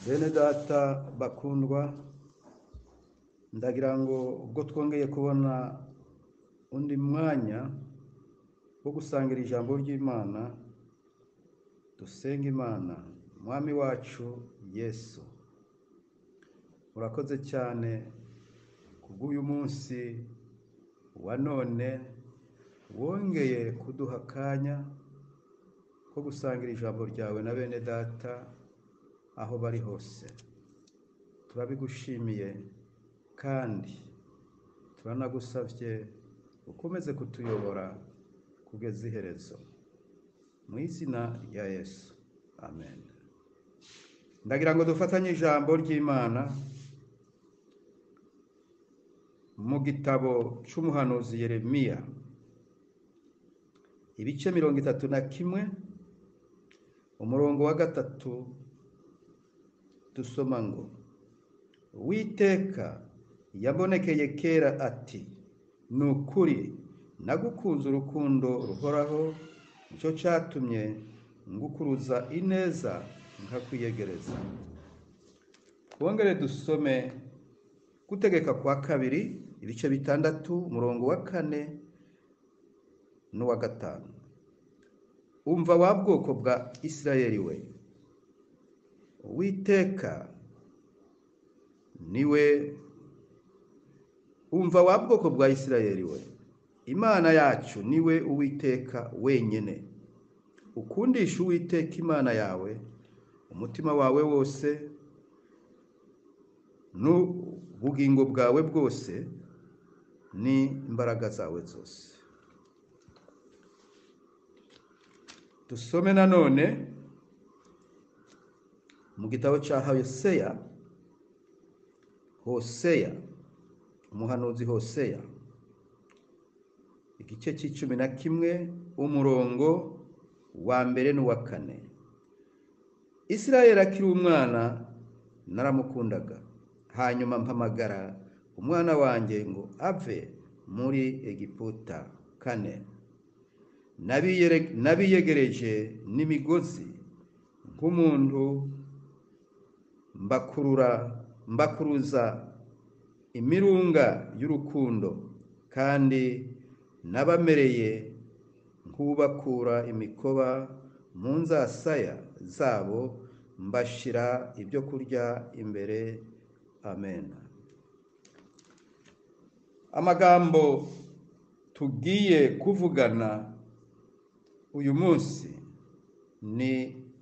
Bene data bakundwa, ndagira ngo ubwo twongeye kubona undi mwanya wo gusangira ijambo ry'Imana, dusenga Imana. Mwami wacu Yesu, urakoze cyane kubw'uyu munsi wa none wongeye kuduha akanya ko gusangira ijambo ryawe na bene data aho bari hose. Turabigushimiye kandi turanagusavye ukomeze kutuyobora kugeza iherezo, mu izina rya Yesu, amen. Ndagira ngo dufatanye ijambo ry'Imana mu gitabo c'umuhanuzi Yeremiya, ibice 31, umurongo wa 3, dusoma ngo: Uwiteka yabonekeye kera ati, nukuri nagukunze urukundo ruhoraho, nicyo catumye ngukuruza ineza nkakwiyegereza. Twongere dusome Gutegeka kwa 2, ibice 6, umurongo wa 4 n'uwa 5. Umva wa bwoko bwa Isirayeli we, Uwiteka niwe. Umva wa bwoko bwa Isirayeli we, Imana yacu niwe Uwiteka wenyene. Ukundisha Uwiteka Imana yawe umutima wawe wose n'ubugingo bwawe bwose n'imbaraga zawe zose. Dusome nanone mu gitabo ca Hoseya, umuhanuzi Hoseya, igice c'11, umurongo wa 2 n'uwa 4. Isirayeli akiri umwana naramukundaga, hanyuma mpamagara umwana wanjye ngo ave muri Egiputa. 4. Nabiyegereje n'imigozi nk'umuntu, mbakuruza imirunga y'urukundo, kandi nabamereye nk'ubakura imikoba mu nzasaya zabo, mbashira ibyo kurya imbere. Amen. Amagambo tugiye kuvugana uyu munsi ni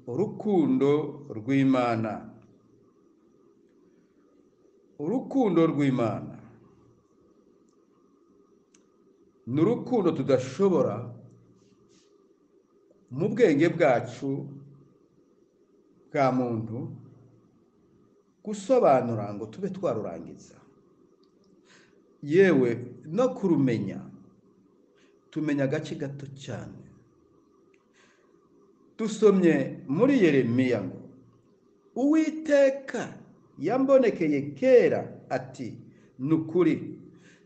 urukundo rw'Imana. Urukundo rw'Imana ni urukundo tudashobora mu bwenge bwacu bwa muntu gusobanura ngo tube twarurangiza, yewe no kurumenya tumenya agace gato cyane. Dusomye muri Yeremiya ngo Uwiteka yambonekeye kera ati, nukuri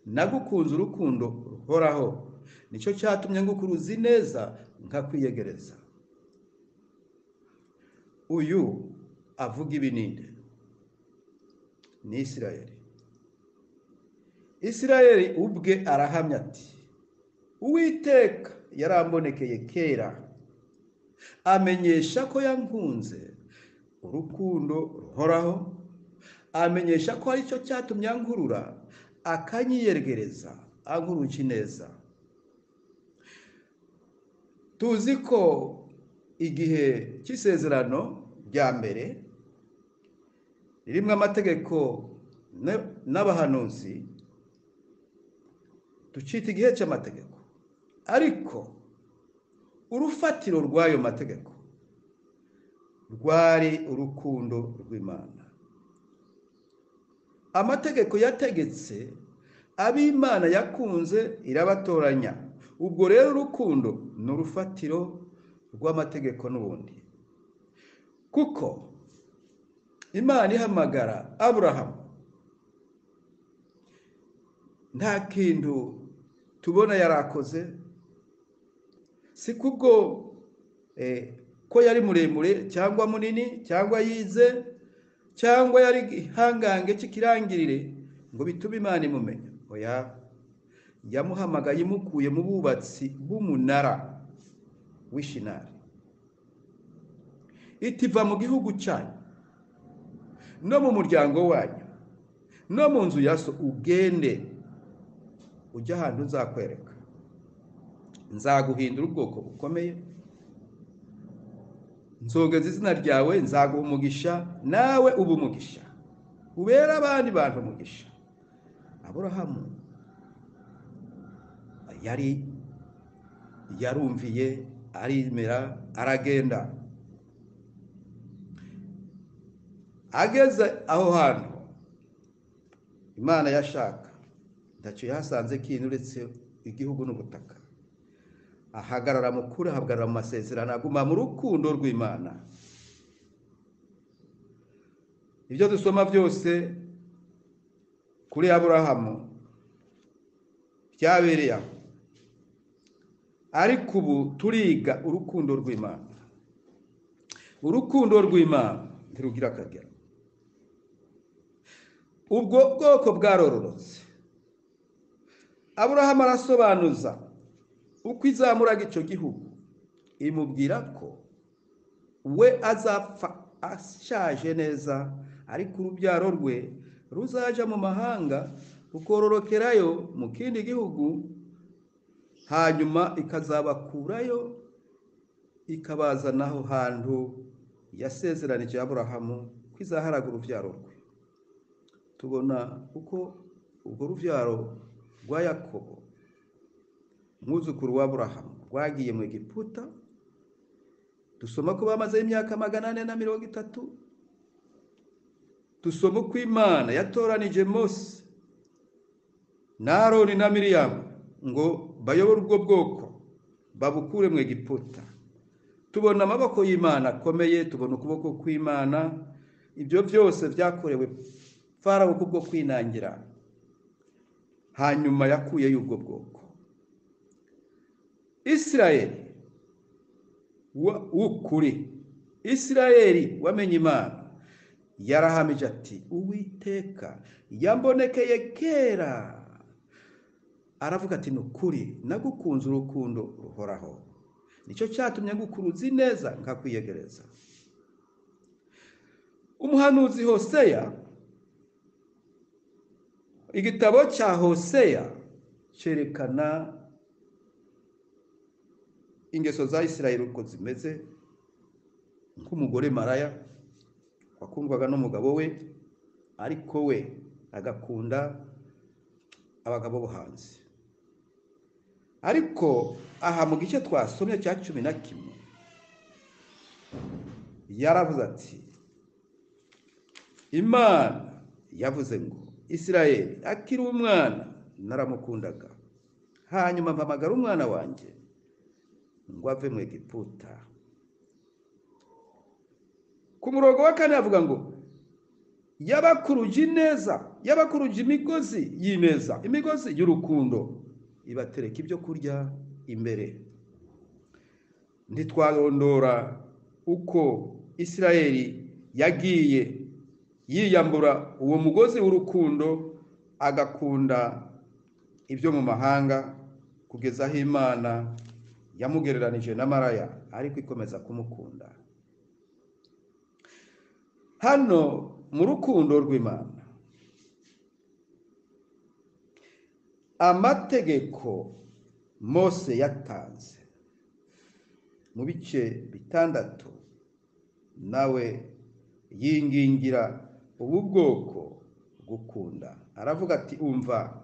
nagukunze urukundo ruhoraho, nicyo cyatumye ngukuruza ineza nkakwiyegereza. Uyu avuga ibininde ni Isirayeli. Isirayeli ubwe arahamya ati, Uwiteka yarambonekeye kera, amenyesha ko yankunze urukundo ruhoraho, amenyesha ko ari cyo cyatumye ankurura akanyiyegereza, ankuruje ineza. Tuzi ko igihe cy'isezerano rya mbere ririmo amategeko n'abahanuzi, tucita igihe cy'amategeko, ariko urufatiro rw'ayo mategeko rwari urukundo rw'Imana. Amategeko yategetse ab'Imana yakunze irabatoranya. Ubwo rero urukundo ni urufatiro rw'amategeko n'ubundi, kuko Imana ihamagara Aburahamu, nta kintu tubona yarakoze, si kubwo ko yari muremure cyangwa munini cyangwa yize cyangwa yari igihangange cy'ikirangirire ngo bitume Imana imumenya. Oya, yamuhamagaye imukuye mu bubatsi b'umunara w'Ishinari, itiva mu gihugu cyanyu no mu muryango wanyu no mu nzu ya so, ugende ujya ahantu nzakwereka. Nzaguhindura ubwoko bukomeye, nzogeza izina ryawe, nzaguha umugisha, nawe uba umugisha, ubera abandi bantu umugisha. Aburahamu yarumviye, arimera, aragenda. Ageze aho hantu Imana yashaka, ntacyo yahasanze kintu uretse igihugu n'ubutaka. Ahagarara mu kuri, ahagarara mu masezerano, aguma mu rukundo rw'Imana. Ibyo dusoma byose kuri Aburahamu byabereye aho, ariko ubu turiga urukundo rw'Imana. Urukundo rw'Imana ntirugira akagero. Ubwo bwoko bwarororotse. Aburahamu arasobanuza uko izamuraga icyo gihugu, imubwira ko we azapfa ashaje neza, ariko urubyaro rwe ruzaja mu mahanga rukororokerayo mu kindi gihugu, hanyuma ikazabakurayo ikabazanaho hantu yasezeranije Aburahamu ko izaharaga urubyaro rwe. Tubona uko ubwo rubyaro rwa Yakobo, umwuzukuru wa Aburahamu, rwagiye mu Egiputa. Dusoma ko bamaze imyaka 430. Dusoma uko Imana yatoranije Mose na Aroni na Miriyamu ngo bayobore ubwo bwoko babukure mu Egiputa. Tubona amaboko y'Imana akomeye, tubona ukuboko kw'Imana. Ibyo byose byakorewe Farawo kubwo kwinangira, hanyuma yakuye y'ubwo bwoko. Isirayeli w'ukuri, Isirayeli wamenye Imana, yarahamije ati Uwiteka yambonekeye kera. Aravuga ati nukuri nagukunze urukundo ruhoraho, nicyo cyatumye ngukuruza ineza nkakwiyegereza. Umuhanuzi Hoseya, igitabo cya Hoseya cyerekana ingeso za Isirayeli uko zimeze, nk'umugore maraya wakundwaga n'umugabo we, ariko we agakunda abagabo bo hanze. Ariko aha mu gice twasomye cya 11 yaravuze ati Imana yavuze ngo Isirayeli akiri umwana naramukundaga, hanyuma mpamagara umwana wanjye ngo ave mu Egiputa. Ku murongo wa 4 avuga ngo yabakuruje ineza, yabakuruje imigozi y'ineza, imigozi y'urukundo, ibatereka ibyo kurya imbere. Ntitwarondora uko Isirayeli yagiye yiyambura uwo mugozi w'urukundo, agakunda ibyo mu mahanga, kugeza aho Imana yamugereranije na maraya, ariko ikomeza kumukunda. Hano mu rukundo rw'Imana, amategeko Mose yatanze mu bice 6, nawe yingingira ubu bwoko gukunda. Aravuga ati umva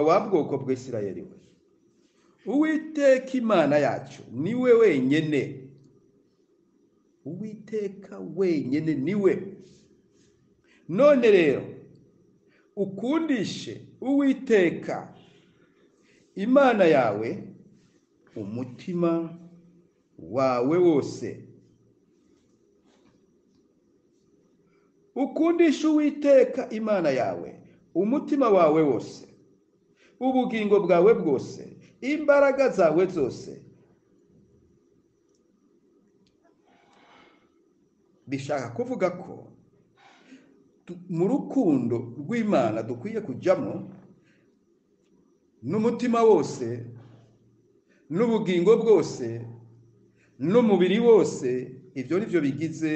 wa bwoko bw'Isirayeli we, Uwiteka Imana yacu niwe wenyene, Uwiteka wenyene niwe. None rero ukundishe Uwiteka Imana yawe umutima wawe wose. Ukundishe Uwiteka Imana yawe umutima wawe wose, ubugingo bwawe bwose, imbaraga zawe zose. Bishaka kuvuga ko mu rukundo rw'Imana dukwiye kujyamo n'umutima wose n'ubugingo bwose n'umubiri wose. Ibyo ni byo bigize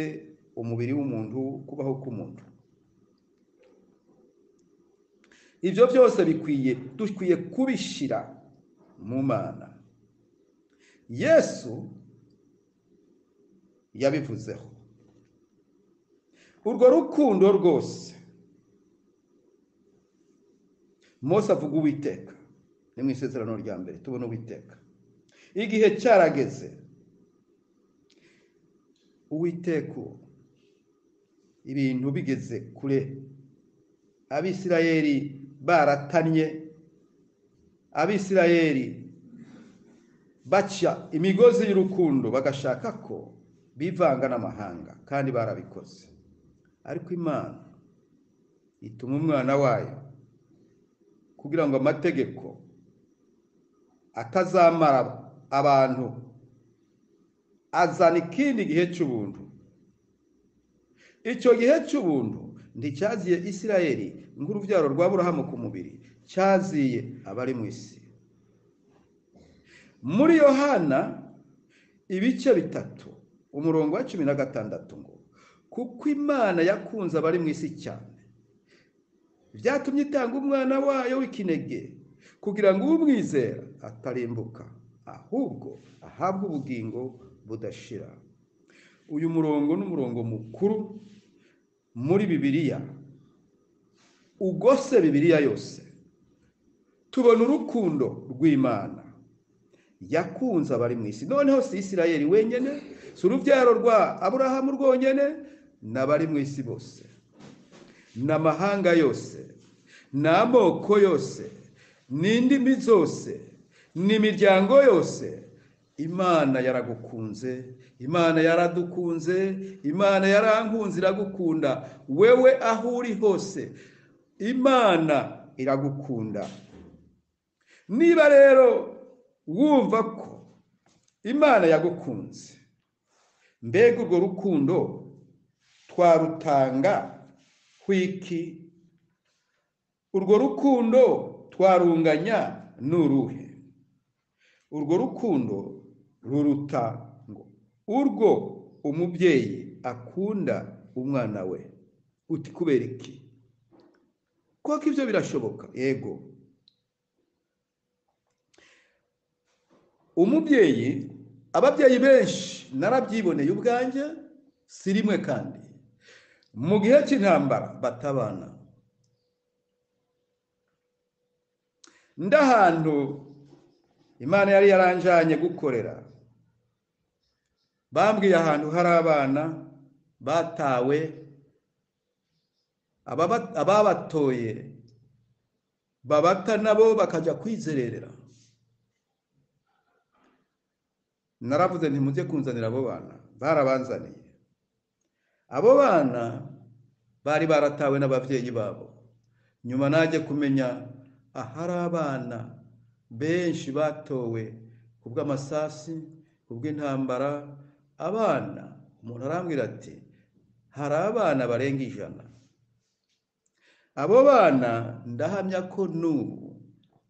umubiri w'umuntu, kubaho k'umuntu. Ibyo byose dukwiye kubishira mu Mana. Yesu yabivuzeho. Urwo rukundo rwose Mose avuga Uwiteka, ni mu Isezerano rya mbere tubona Uwiteka. Igihe cyarageze Uwiteka, ibintu bigeze kure, Abisirayeli baratanye, Abisirayeli baca imigozi y'urukundo bagashaka ko bivanga n'amahanga, kandi barabikoze. Ariko Imana ituma umwana wayo kugira ngo amategeko atazamara abantu, azana ikindi gihe cy'ubuntu. Icyo gihe cy'ubuntu nticyaziye Isirayeli nk'urubyaro rwa Aburahamu ku mubiri, cyaziye abari mu isi. Muri Yohana ibice 3 umurongo wa 16 ngo, kuko Imana yakunze abari mu isi cyane, byatumye itanga umwana wayo w'ikinege, kugira ngo umwizera atarimbuka, ahubwo ahabwe ubugingo budashira. Uyu murongo n'umurongo mukuru muri Bibiliya, ugose Bibiliya yose. Tubona urukundo rw'Imana yakunze abari mu isi. Noneho si Isirayeli wenyene, si urubyaro rwa Aburahamu rwonyene, n'abari mu isi bose, n'amahanga yose, n'amoko yose, n'indimi zose, n'imiryango yose. Imana yaragukunze, Imana yaradukunze, Imana yarankunze, iragukunda. Wewe aho uri hose Imana iragukunda. Niba rero wumva ko Imana yagukunze, mbega urwo rukundo twarutanga kwiki? Urwo rukundo twarunganya n'uruhe? Urwo rukundo ruruta ngo urwo umubyeyi akunda umwana we. Uti kubera iki? Koko ibyo birashoboka? Yego. Umubyeyi, ababyeyi benshi narabyiboneye ubwanjye, si rimwe kandi, mu gihe cy'intambara batabana. Ndahantu Imana yari yaranjanye gukorera, bambwiye ahantu hari abana batawe, ababatoye babata nabo bakajya kwizerera. Naravuze nti mujye kunzanira abo bana. Barabanzaniye. Abo bana bari baratawe n'abavyeyi babo. Nyuma naje kumenya ahari abana benshi batowe kubw'amasasi, kubw'intambara. Abana, umuntu arambwira ati hari abana barenga 100. Abo bana ndahamya ko n'ubu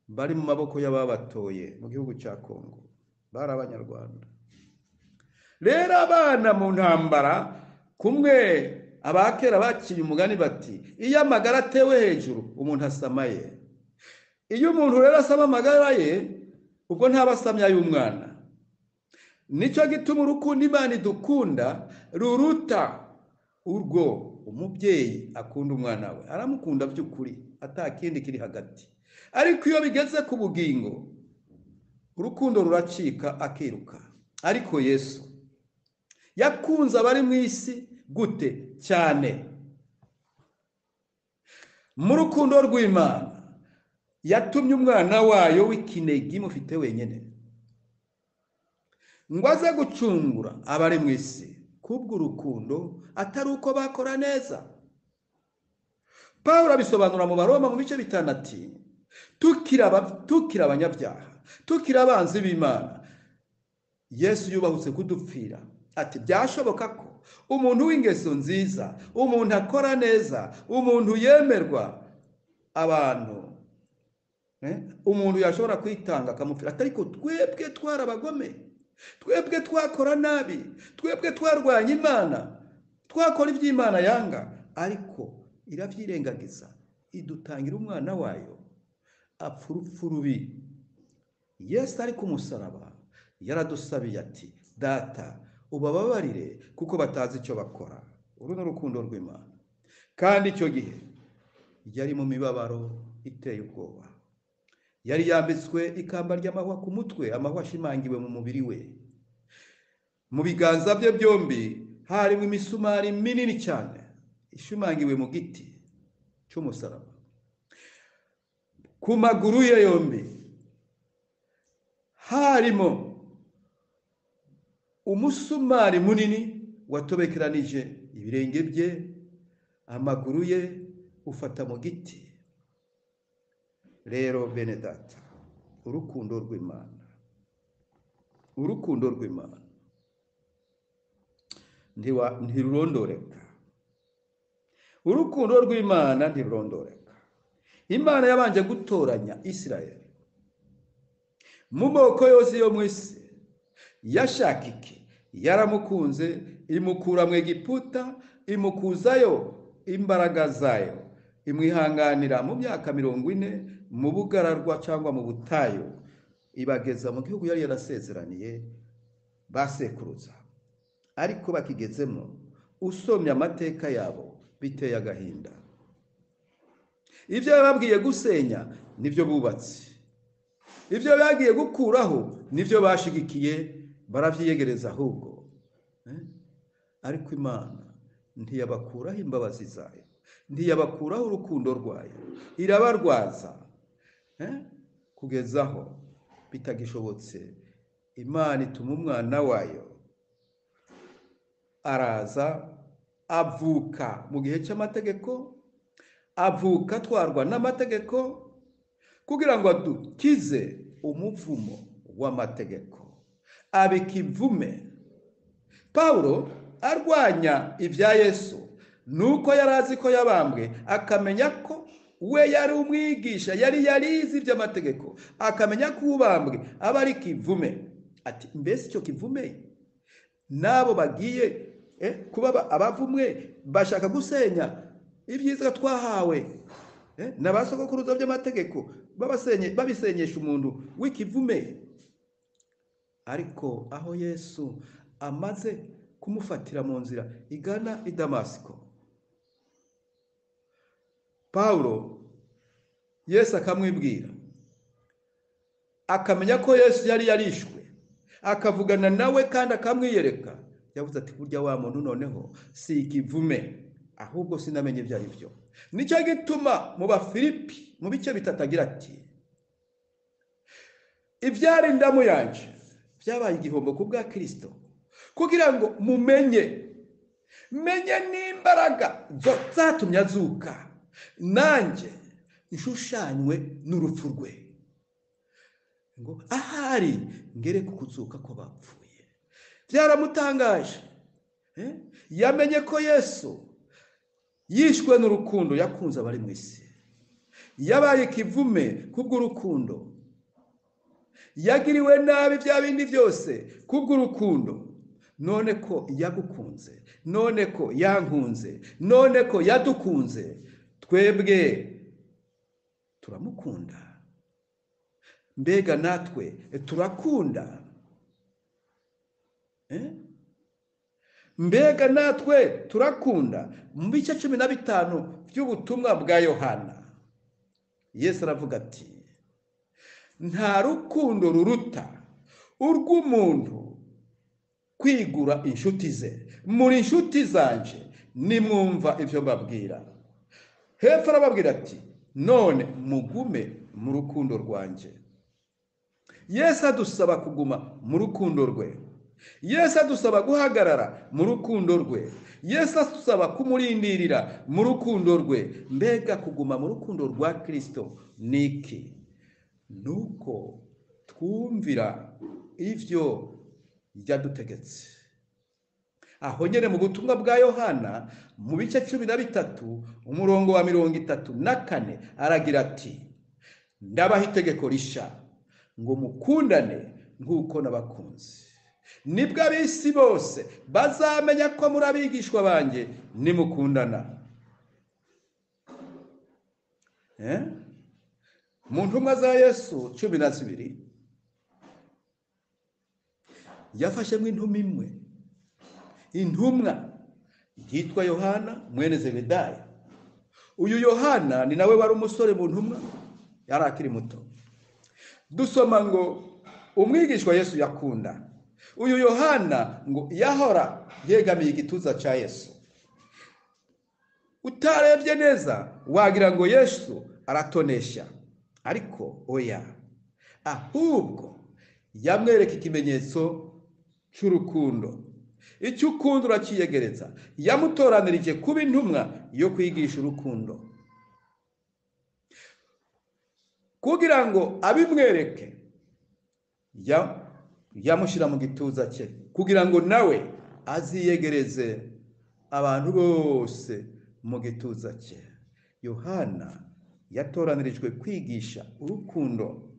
bari mu maboko y'ababatoye mu gihugu cya Kongo, bari Abanyarwanda. Rero abana mu ntambara, kumwe abakera baciye umugani bati iyo amagara atewe hejuru umuntu asamaye. Iyo umuntu rero asama amagara ye, ubwo ntabasamya y'umwana. Nicyo gituma urukundo Imana idukunda ruruta urwo umubyeyi akunda umwana we. Aramukunda by'ukuri, atakindi kiri hagati. Ariko iyo bigeze ku bugingo, urukundo ruracika akiruka. Ariko Yesu yakunze abari mu isi gute? Cyane. Mu rukundo rw'Imana yatumye umwana wayo w'ikinege imufite wenyene, ngo aze gucungura abari mu isi. Kubw'urukundo, atari uko bakora neza. Pawulo abisobanura mu Baroma mu bice 5 ati tukira abanyabyaha, tukira abanzi b'Imana, Yesu yubahutse kudupfira. Ati byashoboka ko umuntu w'ingeso nziza, umuntu akora neza, umuntu yemerwa abantu, umuntu yashobora kwitanga akamupfira. Ariko twebwe twarabagome, twebwe twakora nabi, twebwe twarwanya Imana, twakora iby'Imana yanga, ariko iravyirengagiza idutangira umwana wayo apfa urupfu rubi. Yesu ari ku musaraba yaradusabiye ati, data ubababarire kuko batazi icyo bakora. Uru ni urukundo rw'Imana. Kandi icyo gihe yari mu mibabaro iteye ubwoba, yari yambitswe ikamba ry'amahwa ku mutwe, amahwa ashimangiwe mu mubiri we. Mu biganza bye byombi harimo imisumari minini cyane ishimangiwe mu giti cy'umusaraba. Ku maguru ye yombi harimo umusumari munini watobekeranije ibirenge bye, amaguru ye ufata mu giti. Rero bene data, urukundo rw'Imana, urukundo rw'Imana ntirurondoreka. Urukundo rw'Imana ntirurondoreka. Imana yabanje gutoranya Isirayeli mu moko yose yo mu isi. Yashaka iki? Yaramukunze, imukura mu Egiputa, imukuzayo imbaraga zayo, imwihanganira mu myaka 40 mu bugararwa cyangwa mu butayu, ibageza mu gihugu yari yarasezeraniye basekuruza. Ariko bakigezemo, usomye amateka yabo biteye agahinda. Ibyo babwiye gusenya nibyo bubatse, ibyo bagiye gukuraho nibyo bashigikiye, baravyiyegereza ahubwo. Ariko Imana ntiyabakuraho imbabazi zayo, ntiyabakuraho urukundo rwayo, irabarwaza kugezaho bitagishobotse. Imana ituma umwana wayo araza, avuka mu gihe cy'amategeko, avuka atwarwa n'amategeko kugira ngo adukize umuvumo w'amategeko, abikivume. Paulo arwanya ibya Yesu nuko yarazi ko yabambwe, akamenya ko we yari umwigisha, yari yarizi iby'amategeko, akamenya ko ubambwe aba ari kivume. Ati mbese icyo kivume nabo bagiye kuba abavumwe bashaka gusenya ibyiza twahawe n'abasogokuruza by'amategeko, babisenyesha umuntu w'ikivume. Ariko aho Yesu amaze kumufatira mu nzira igana i Damasiko, Paulo Yesu akamwibwira, akamenya ko Yesu yari yarishwe, akavugana nawe kandi akamwiyereka. Yavuze ati, burya wa muntu noneho si ikivume, ahubwo sinamenye ibyo ari byo. Nicyo gituma mu Bafilipi mu bice bitatagira ati, ibyari indamu yanje byabaye igihombo ku bwa Kristo, kugira ngo mumenye n'imbaraga zatumye azuka, nanjye nshushanywe n'urupfu rwe, ngo ahari ngere ku kuzuka ko bapfuye. Byaramutangaje. Yamenye ko Yesu yishwe n'urukundo yakunze abari mu isi, yabaye ikivume kubw'urukundo, yagiriwe nabi bya bindi byose kubw'urukundo. None ko yagukunze, none ko yankunze, none ko yadukunze, twebwe turamukunda. Mbega natwe turakunda? Mbega natwe turakunda? Mu bice 15 by'ubutumwa bwa Yohana, Yesu aravuga ati, nta rukundo ruruta urw'umuntu kwigura inshuti ze. Muri inshuti zanje nimwumva ibyo mbabwira. Hepfo arababwira ati, none mugume mu rukundo rwanje. Yesu adusaba kuguma mu rukundo rwe. Yesu adusaba guhagarara mu rukundo rwe. Yesu adusaba kumurindirira mu rukundo rwe. Mbega kuguma mu rukundo rwa Kristo niki? Nuko twumvira ivyo yadutegetse. aho nyene mu butumwa bwa Yohana mu bice 13 umurongo wa 34 aragira ati ndabaha itegeko risha ngo mukundane nk'uko nabakunze, nibwo ab'isi bose bazamenya ko muri abigishwa banje nimukundana. Mu ntumwa za Yesu 12 yafashemwe intumwa imwe, intumwa yitwa Yohana mwene Zebedayo. Uyu Yohana ni nawe wari umusore mu ntumwa, yari akiri muto. Dusoma ngo umwigishwa Yesu yakunda. Uyu Yohana ngo yahora yegamiye igituza ca Yesu. Utarebye neza wagira ngo Yesu aratonesha, ariko oya, ahubwo yamwereka ikimenyetso cy'urukundo. Icyo ukunda urakiyegereza. Yamutoranirije kuba intumwa yo kwigisha urukundo, kugira ngo abimwereke. Yamushira mu gituza cye kugira ngo nawe aziyegereze abantu bose mu gituza cye. Yohana yatoranirijwe kwigisha urukundo,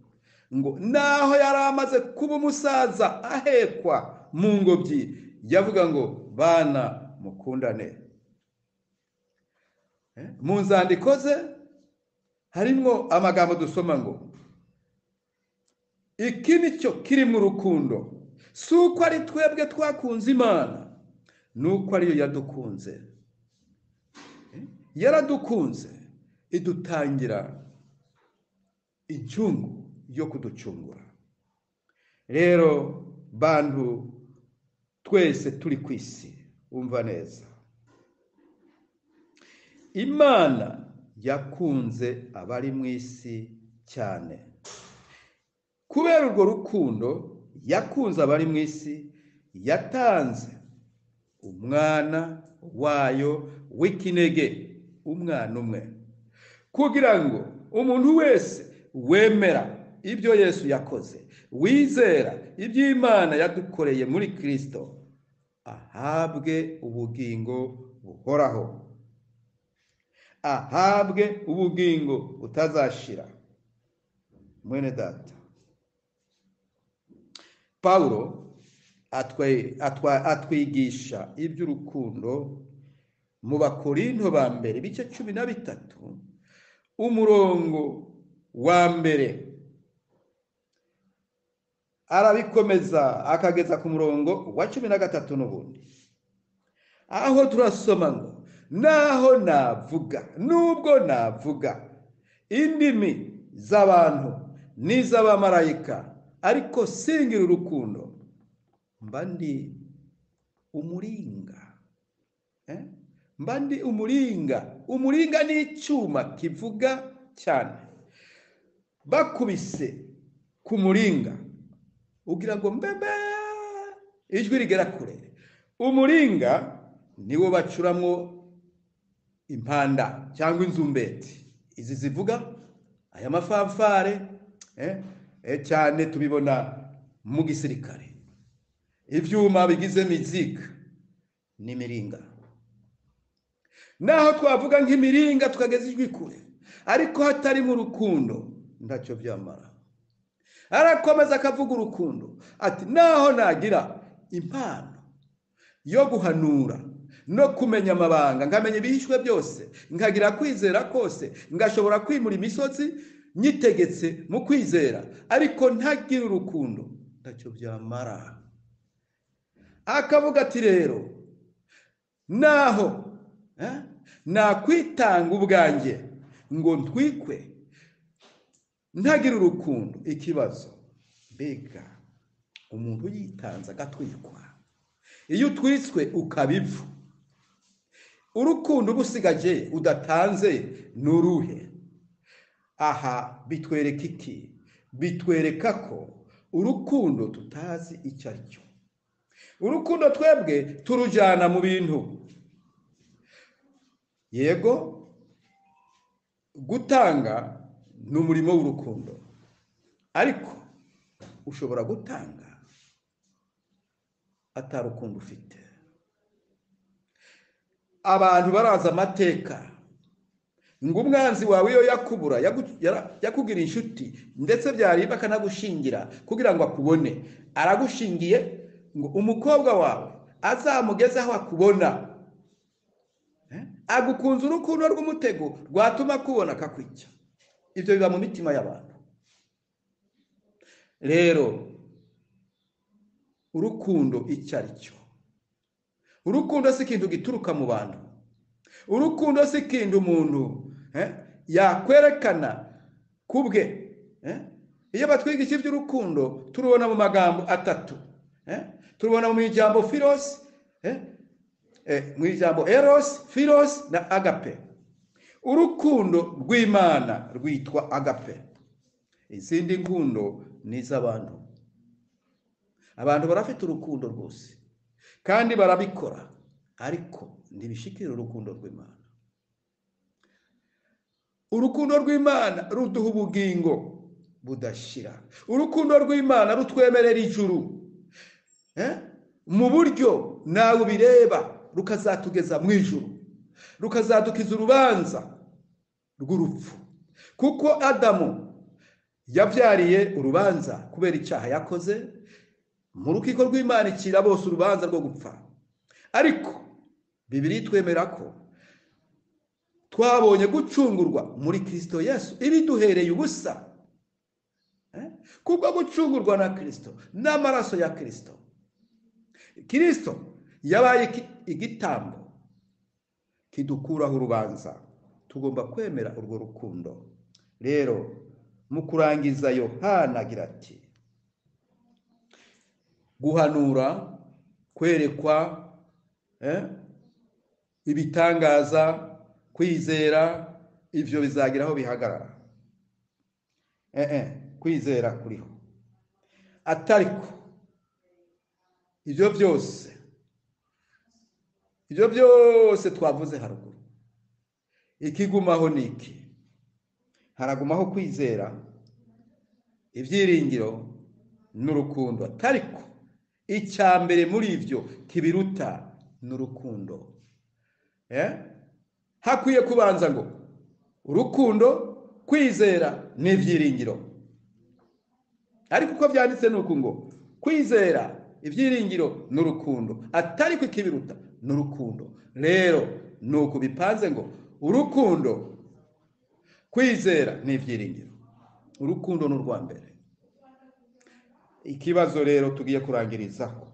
ngo naho yari amaze kuba umusaza ahekwa mu ngobyi, yavuga ngo bana mukundane. Mu nzandiko ze harimo amagambo dusoma ngo iki nicyo kiri mu rukundo, si uko ari twebwe twakunze Imana, nuko ariyo yadukunze. Yaradukunze idutangira icyungu yo kuducungura. Rero bantu twese turi ku isi, umva neza, Imana yakunze abari mu isi cyane. Kubera urwo rukundo yakunze abari mu isi, yatanze umwana wayo w'ikinege, umwana umwe, kugira ngo umuntu wese wemera ibyo Yesu yakoze, wizera ibyo Imana yadukoreye muri Kristo, ahabwe ubugingo buhoraho, ahabwe ubugingo butazashira. Mwene data, Paulo atwigisha iby'urukundo mu Bakorinto ba mbere bice 13 umurongo wa mbere, arabikomeza akageza ku murongo wa 13 n'ubundi, aho turasoma ngo naho navuga, nubwo navuga indimi z'abantu n'iz'abamarayika, ariko singira urukundo, mba ndi umuringa. Mba ndi umuringa. Umuringa ni icyuma kivuga cyane. Bakubise ku muringa ugira ngo mbebe, ijwi rigera kure. Umuringa niwo bacuramwo impanda cyangwa inzumbeti, izi zivuga aya mafamfare, cyane tubibona mu gisirikare. Ivyuma bigize mizika ni miringa. Naho twavuga nk'imiringa tukageza ijwi kure, ariko hatari mu rukundo ntacyo byamara. Arakomeza akavuga urukundo ati naho nagira impano yo guhanura no kumenya amabanga, nkamenya ibihishwe byose, nkagira kwizera kose, ngashobora kwimura imisozi nyitegetse mu kwizera, ariko ntagira urukundo ntacyo byamara. Akavuga ati rero naho nakwitanga ubwanjye ngo ntwikwe, ntagira urukundo. Ikibazo, mbega umuntu yitanze agatwikwa, iyo utwitswe ukabivu, urukundo busigaje udatanze nuruhe? Aha bitwereka iki? Bitwereka ko urukundo tutazi icyo ari cyo. Urukundo twebwe turujyana mu bintu. Yego, gutanga ni umurimo w'urukundo, ariko ushobora gutanga atarukundo ufite. abantu baraza amateka ngo umwanzi wawe iyo yakubura yakugira inshuti ndetse byariba akanagushingira kugira ngo akubone, aragushingiye ngo umukobwa wawe azamugeze aho akubona, agukunza urukundo rw'umutego rwatuma akubona akakwica. Ibyo biba mu mitima y'abantu. Rero urukundo icyo ari cyo, urukundo si ikintu gituruka mu bantu, urukundo si ikintu umuntu yakwerekana kubwe. Iyo batwigisha iby'urukundo turubona mu magambo atatu, turubona mu ijambo philos, mu ijambo eros, philos na agape. Urukundo rw'Imana rwitwa agape, izindi nkundo ni iz'abantu. Abantu barafite urukundo rwose kandi barabikora, ariko ntibishikira urukundo rw'Imana. Urukundo rw'Imana ruduha ubugingo budashira. Urukundo rw'Imana rutwemerera ijuru mu buryo nawe ubireba, rukazatugeza mu ijuru, rukazadukiza urubanza rw'urupfu. Kuko Adamu yabyariye urubanza kubera icyaha yakoze, mu rukiko rw'Imana icira bose urubanza rwo gupfa. Ariko Bibiliya itwemera ko twabonye gucungurwa muri Kristo Yesu ibiduhereye ubusa. Kubwo gucungurwa na Kristo n'amaraso ya Kristo. Kristo yabaye igitambo kidukuraho urubanza. Tugomba kwemera urwo rukundo. Rero mu kurangiza Yohana agira ati, guhanura, kwerekwa, ibitangaza, kwizera, ivyo bizagira aho bihagarara. Kwizera kuriho. Atariko ivyo byose twavuze haruguru, ikigumaho niki? Haragumaho kwizera, ibyiringiro n'urukundo. Atariko icyambere muri ivyo kibiruta n'urukundo. Hakwiye kubanza ngo urukundo, kwizera n'ibyiringiro. Ariko uko byanditse nuko ngo kwizera, ibyiringiro n'urukundo. Atariko ikibiruta n'urukundo. Rero nuko bipanze ngo urukundo, kwizera n'ibyiringiro. Urukundo n'urwa mbere. Ikibazo rero tugiye kurangirizaho,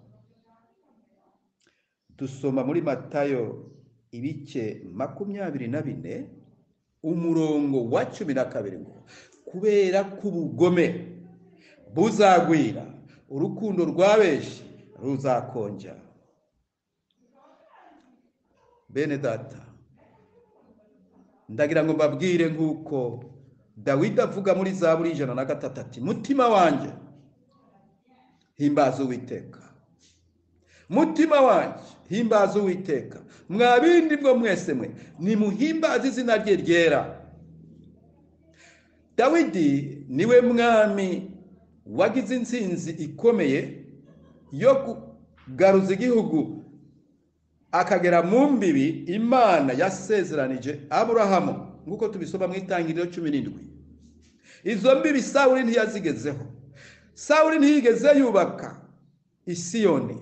dusoma muri Matayo ibice 24 umurongo wa 12 ngo kubera kubugome buzagwira urukundo rwabeshi ruzakonja. Bene data, ndagira ngo mbabwire nkuko Dawidi avuga muri Zaburi 103 ati, mutima wanje himbaza Uwiteka, mutima wanje himbaza Uwiteka, mwabindi bwo mwese mwe nimuhimbaze izina rye ryera. Dawidi niwe mwami wagize intsinzi ikomeye yo kugaruza igihugu akagera mu mbibi Imana yasezeranije Aburahamu, nguko tubisoma mu Itangiriro 17. Izo mbibi Sawuli ntiyazigezeho. Sawuli ntiyigeze yubaka Isiyoni,